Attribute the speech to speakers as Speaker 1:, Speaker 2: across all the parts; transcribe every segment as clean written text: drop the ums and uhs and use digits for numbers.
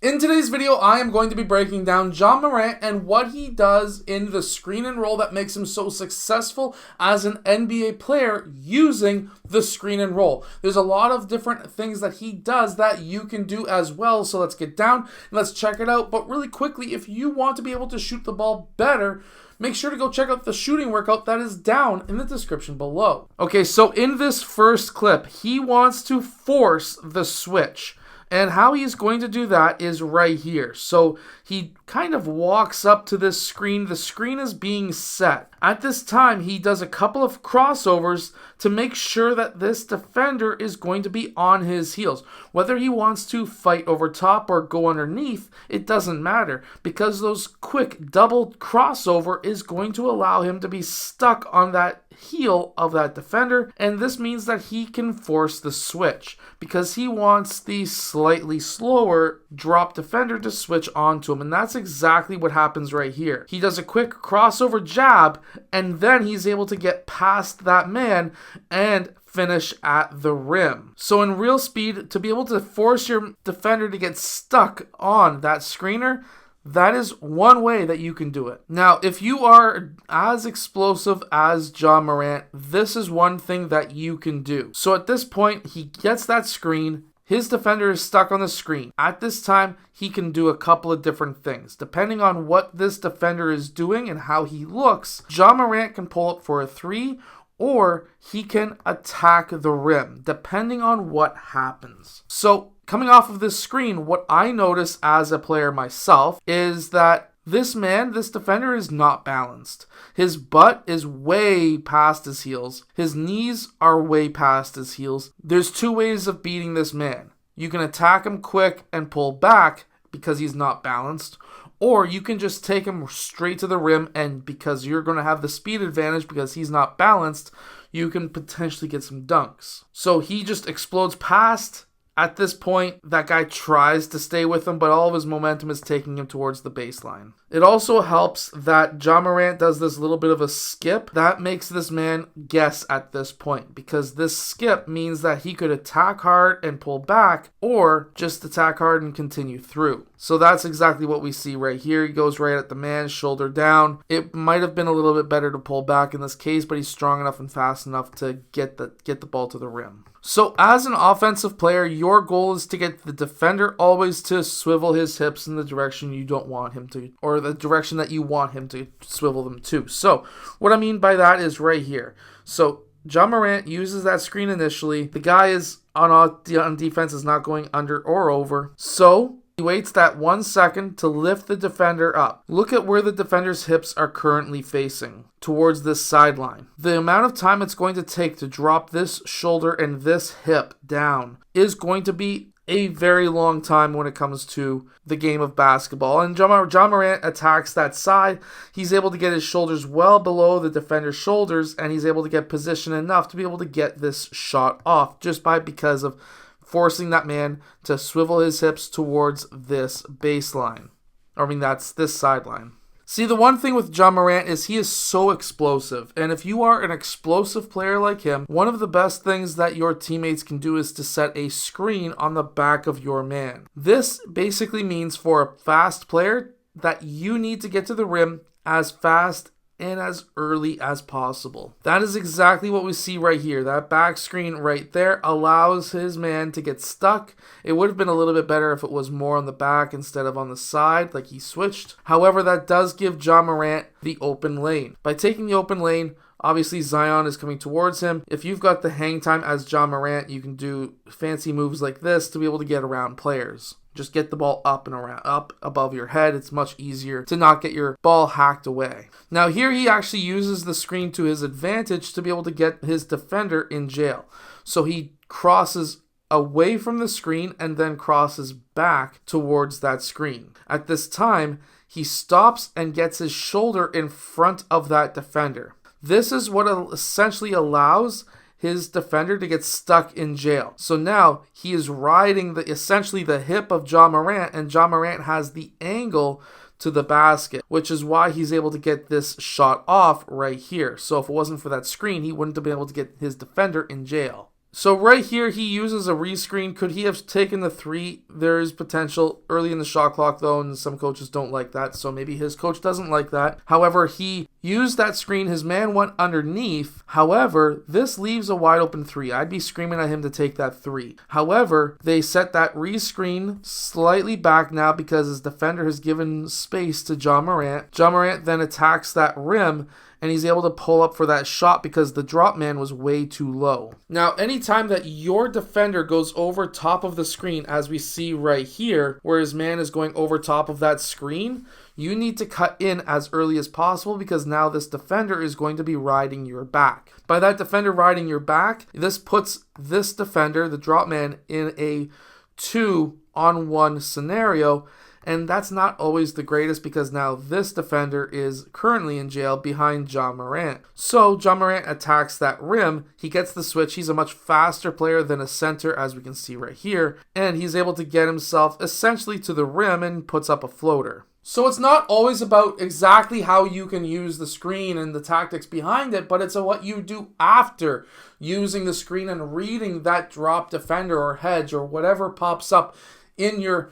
Speaker 1: In today's video, I am going to be breaking down Ja Morant and what he does in the screen and roll that makes him so successful as an NBA player using the screen and roll. There's a lot of different things that he does that you can do as well, so let's get down and let's check it out. But really quickly, if you want to be able to shoot the ball better, make sure to go check out the shooting workout that is down in the description below. Okay, so in this first clip, he wants to force the switch. And how he's going to do that is right here. So he kind of walks up to this screen. The screen is being set. At this time, he does a couple of crossovers to make sure that this defender is going to be on his heels. Whether he wants to fight over top or go underneath, it doesn't matter, because those quick double crossover is going to allow him to be stuck on that heel of that defender, and this means that he can force the switch because he wants the slightly slower drop defender to switch onto him, and that's exactly what happens right here. He does a quick crossover jab, and then he's able to get past that man and finish at the rim. So in real speed, to be able to force your defender to get stuck on that screener, that is one way that you can do it. Now, if you are as explosive as Ja Morant, this is one thing that you can do. So at this point, he gets that screen. His defender is stuck on the screen. At this time, he can do a couple of different things. Depending on what this defender is doing and how he looks, Ja Morant can pull up for a three, or he can attack the rim, depending on what happens. So coming off of this screen, what I notice as a player myself is that this defender is not balanced. His butt is way past his heels. His knees are way past his heels. There's two ways of beating this man. You can attack him quick and pull back because he's not balanced, or you can just take him straight to the rim, and because you're going to have the speed advantage because he's not balanced, you can potentially get some dunks. So he just explodes past. At this point, that guy tries to stay with him, but all of his momentum is taking him towards the baseline. It also helps that Ja Morant does this little bit of a skip. That makes this man guess at this point, because this skip means that he could attack hard and pull back, or just attack hard and continue through. So that's exactly what we see right here. He goes right at the man, shoulder down. It might have been a little bit better to pull back in this case, but he's strong enough and fast enough to get the ball to the rim. So as an offensive player, your goal is to get the defender always to swivel his hips in the direction you don't want him to, or the direction that you want him to swivel them to. So what I mean by that is right here. So Ja Morant uses that screen initially. The guy is on defense is not going under or over. So he waits that 1 second to lift the defender up. Look at where the defender's hips are currently facing, towards this sideline. The amount of time it's going to take to drop this shoulder and this hip down is going to be a very long time when it comes to the game of basketball. And Ja Morant attacks that side. He's able to get his shoulders well below the defender's shoulders, and he's able to get position enough to be able to get this shot off just because of forcing that man to swivel his hips towards this baseline. That's this sideline. See, the one thing with Ja Morant is he is so explosive. And if you are an explosive player like him, one of the best things that your teammates can do is to set a screen on the back of your man. This basically means for a fast player that you need to get to the rim as fast and as early as possible. That is exactly what we see right here. That back screen right there allows his man to get stuck. It would have been a little bit better if it was more on the back instead of on the side, like he switched. However, that does give Ja Morant the open lane. By taking the open lane, obviously Zion is coming towards him. If you've got the hang time as Ja Morant, you can do fancy moves like this to be able to get around players. Just get the ball up and around, up above your head. It's much easier to not get your ball hacked away. Now here he actually uses the screen to his advantage to be able to get his defender in jail. So he crosses away from the screen and then crosses back towards that screen. At this time, he stops and gets his shoulder in front of that defender. This is what essentially allows his defender to get stuck in jail. So now he is riding essentially the hip of Ja Morant, and Ja Morant has the angle to the basket, which is why he's able to get this shot off right here. So if it wasn't for that screen, he wouldn't have been able to get his defender in jail. So right here, he uses a rescreen. Could he have taken the 3? There is potential early in the shot clock, though, and some coaches don't like that, so maybe his coach doesn't like that. However, he used that screen. His man went underneath. However, this leaves a wide open 3. I'd be screaming at him to take that 3. However, they set that rescreen slightly back now because his defender has given space to Ja Morant. Ja Morant then attacks that rim, and he's able to pull up for that shot because the drop man was way too low. Now, anytime that your defender goes over top of the screen, as we see right here, where his man is going over top of that screen, you need to cut in as early as possible because now this defender is going to be riding your back. By that defender riding your back, this puts this defender, the drop man, in a 2-on-1 scenario. And that's not always the greatest because now this defender is currently in jail behind Ja Morant. So Ja Morant attacks that rim. He gets the switch. He's a much faster player than a center, as we can see right here. And he's able to get himself essentially to the rim and puts up a floater. So it's not always about exactly how you can use the screen and the tactics behind it, but it's what you do after using the screen and reading that drop defender or hedge or whatever pops up in your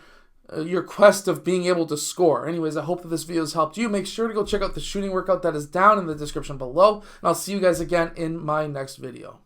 Speaker 1: quest of being able to score. Anyways, I hope that this video has helped you. Make sure to go check out the shooting workout that is down in the description below. And I'll see you guys again in my next video.